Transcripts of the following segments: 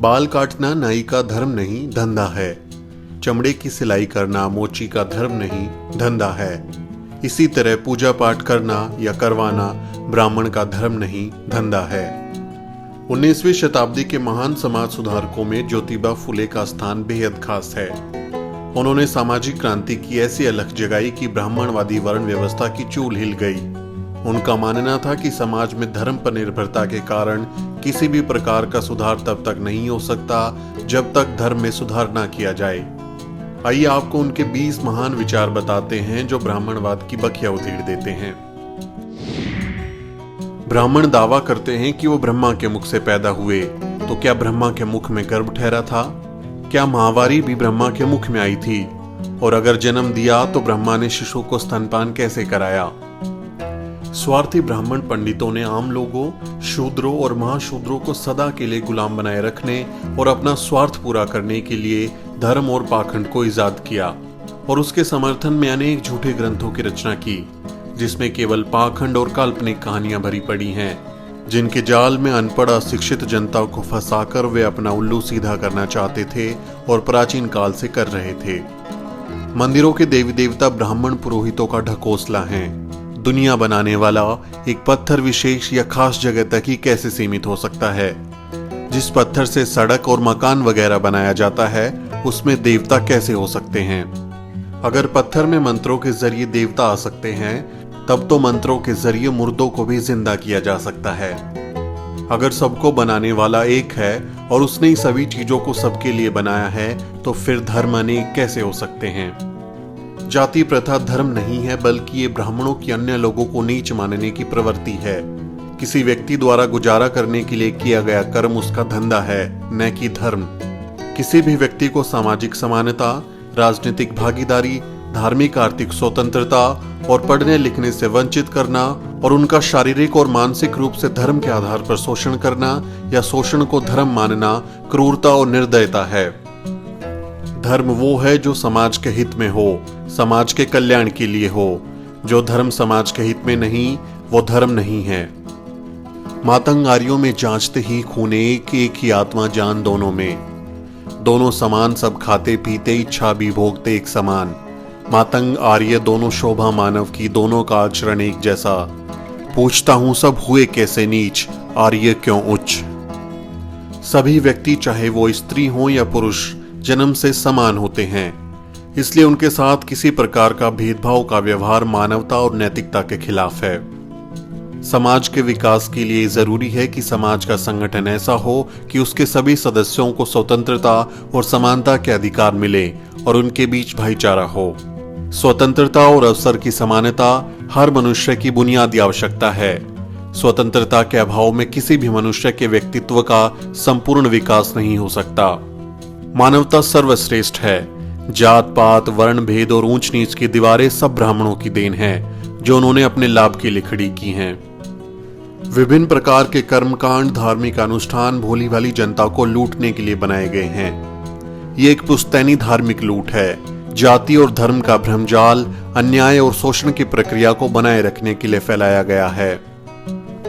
बाल काटना नाई का धर्म नहीं धंधा है। चमड़े की सिलाई करना मोची का धर्म नहीं धंधा है। इसी तरह पूजा पाठ करना या करवाना ब्राह्मण का धर्म नहीं धंधा है। 19वीं शताब्दी के महान समाज सुधारकों में ज्योतिबा फुले का स्थान बेहद खास है। उन्होंने सामाजिक क्रांति की ऐसी अलख जगाई कि ब्राह्मणवादी वर्ण व्यवस्था की चूल हिल गई। उनका मानना था कि समाज में धर्म पर निर्भरता के कारण किसी भी प्रकार का सुधार तब तक नहीं हो सकता जब तक धर्म में सुधार ना किया जाए। आइए आपको उनके 20 महान विचार बताते हैं जो ब्राह्मणवाद की बखिया उधेड़ देते हैं। ब्राह्मण दावा करते हैं कि वो ब्रह्मा के मुख से पैदा हुए, तो क्या ब्रह्मा के मुख में गर्भ ठहरा था? क्या महावारी भी ब्रह्मा के मुख में आई थी? और अगर जन्म दिया तो ब्रह्मा ने शिशु को स्तनपान कैसे कराया? स्वार्थी ब्राह्मण पंडितों ने आम लोगों, शूद्रों और महाशूद्रों को सदा के लिए गुलाम बनाए रखने और अपना स्वार्थ पूरा करने के लिए धर्म और पाखंड को इजाद किया और उसके समर्थन में अनेक झूठे ग्रंथों की रचना की, जिसमें केवल पाखंड और काल्पनिक कहानियां भरी पड़ी हैं, जिनके जाल में अनपढ़ अशिक्षित जनता को फंसाकर वे अपना उल्लू सीधा करना चाहते थे और प्राचीन काल से कर रहे थे। मंदिरों के देवी देवता ब्राह्मण पुरोहितों का ढकोसला हैं। दुनिया बनाने वाला एक पत्थर विशेष या खास जगह तक ही कैसे सीमित हो सकता है? जिस पत्थर से सड़क और मकान वगैरह बनाया जाता है उसमें देवता कैसे हो सकते हैं? अगर पत्थर में मंत्रों के जरिए देवता आ सकते हैं तब तो मंत्रों के जरिए मुर्दों को भी जिंदा किया जा सकता है। अगर सबको बनाने वाला एक है और उसने ही सभी चीजों को सबके लिए बनाया है तो फिर धर्म अनेक कैसे हो सकते हैं? जाति प्रथा धर्म नहीं है, बल्कि ये ब्राह्मणों की अन्य लोगों को नीच मानने की प्रवृत्ति है। किसी व्यक्ति द्वारा गुजारा करने के लिए किया गया कर्म उसका धंधा है, न कि धर्म। किसी भी व्यक्ति को सामाजिक समानता, राजनीतिक भागीदारी, धार्मिक आर्थिक स्वतंत्रता और पढ़ने लिखने से वंचित करना और उनका शारीरिक और मानसिक रूप से धर्म के आधार पर शोषण करना या शोषण को धर्म मानना क्रूरता और निर्दयता है। धर्म वो है जो समाज के हित में हो, समाज के कल्याण के लिए हो। जो धर्म समाज के हित में नहीं वो धर्म नहीं है। मातंग आर्यों में जांचते ही खून एक, एक ही आत्मा जान दोनों में। दोनों समान सब खाते पीते इच्छा भी भोगते एक समान। मातंग आर्य दोनों शोभा मानव की, दोनों का आचरण एक जैसा। पूछता हूं सब हुए कैसे नीच, आर्य क्यों उच्च। सभी व्यक्ति चाहे वो स्त्री हो या पुरुष जन्म से समान होते हैं, इसलिए उनके साथ किसी प्रकार का भेदभाव का व्यवहार मानवता और नैतिकता के खिलाफ है। समाज के विकास के लिए जरूरी है कि समाज का संगठन ऐसा हो कि उसके सभी सदस्यों को स्वतंत्रता और समानता के अधिकार मिले और उनके बीच भाईचारा हो। स्वतंत्रता और अवसर की समानता हर मनुष्य की बुनियादी आवश्यकता है। स्वतंत्रता के अभाव में किसी भी मनुष्य के व्यक्तित्व का संपूर्ण विकास नहीं हो सकता। मानवता सर्वश्रेष्ठ है। जात पात, वर्ण भेद और ऊंच नीच की दीवारें सब ब्राह्मणों की देन है, जो उन्होंने अपने लाभ के लिए खड़ी की हैं। विभिन्न प्रकार के कर्मकांड, धार्मिक अनुष्ठान भोली भाली जनता को लूटने के लिए बनाए गए हैं। ये एक पुश्तैनी धार्मिक लूट है। जाति और धर्म का भ्रमजाल अन्याय और शोषण की प्रक्रिया को बनाए रखने के लिए फैलाया गया है।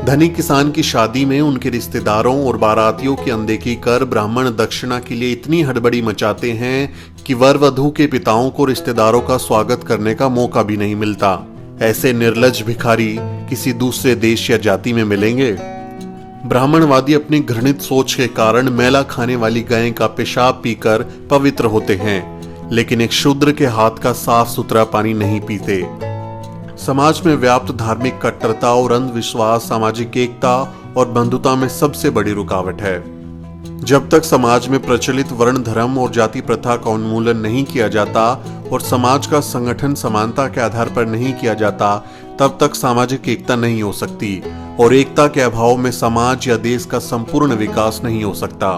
धनी किसान की शादी में उनके रिश्तेदारों और बारातियों की अनदेखी कर ब्राह्मण दक्षिणा के लिए इतनी हड़बड़ी मचाते हैं कि वर वधू के पिताओं को रिश्तेदारों का स्वागत करने का मौका भी नहीं मिलता। ऐसे निर्लज्ज भिखारी किसी दूसरे देश या जाति में मिलेंगे? ब्राह्मणवादी अपनी घृणित सोच के कारण मैला खाने वाली गाय का पेशाब पीकर पवित्र होते हैं, लेकिन एक शूद्र के हाथ का साफ सुथरा पानी नहीं पीते। समाज में व्याप्त धार्मिक कट्टरता और अंधविश्वास सामाजिक एकता और बंधुता में सबसे बड़ी रुकावट है। जब तक समाज में प्रचलित वर्ण धर्म और जाति प्रथा का उन्मूलन नहीं किया जाता और समाज का संगठन समानता के आधार पर नहीं किया जाता, तब तक सामाजिक एकता नहीं हो सकती और एकता के अभाव में समाज या देश का संपूर्ण विकास नहीं हो सकता।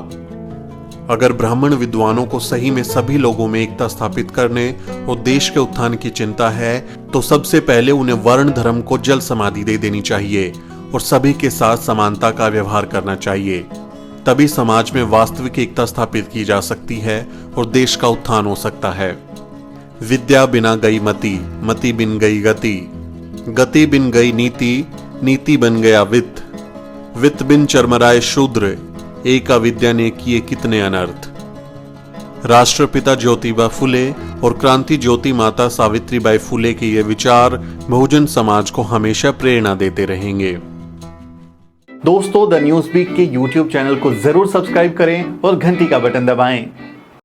अगर ब्राह्मण विद्वानों को सही में सभी लोगों में एकता स्थापित करने और देश के उत्थान की चिंता है तो सबसे पहले उन्हें वर्ण धर्म को जल समाधि दे देनी चाहिए और सभी के साथ समानता का व्यवहार करना चाहिए। तभी समाज में वास्तविक एकता स्थापित की जा सकती है और देश का उत्थान हो सकता है। विद्या बिना गई मति, मति बिन गई गति, गति बिन गई नीति, नीति बन गया वित्त, वित्त बिन चरमराए शूद्र, एक अविद्या ने किए कितने अनर्थ। राष्ट्रपिता ज्योतिबा फुले और क्रांति ज्योति माता सावित्रीबाई फुले के ये विचार बहुजन समाज को हमेशा प्रेरणा देते रहेंगे। दोस्तों, द न्यूज़ वीक के YouTube चैनल को जरूर सब्सक्राइब करें और घंटी का बटन दबाएं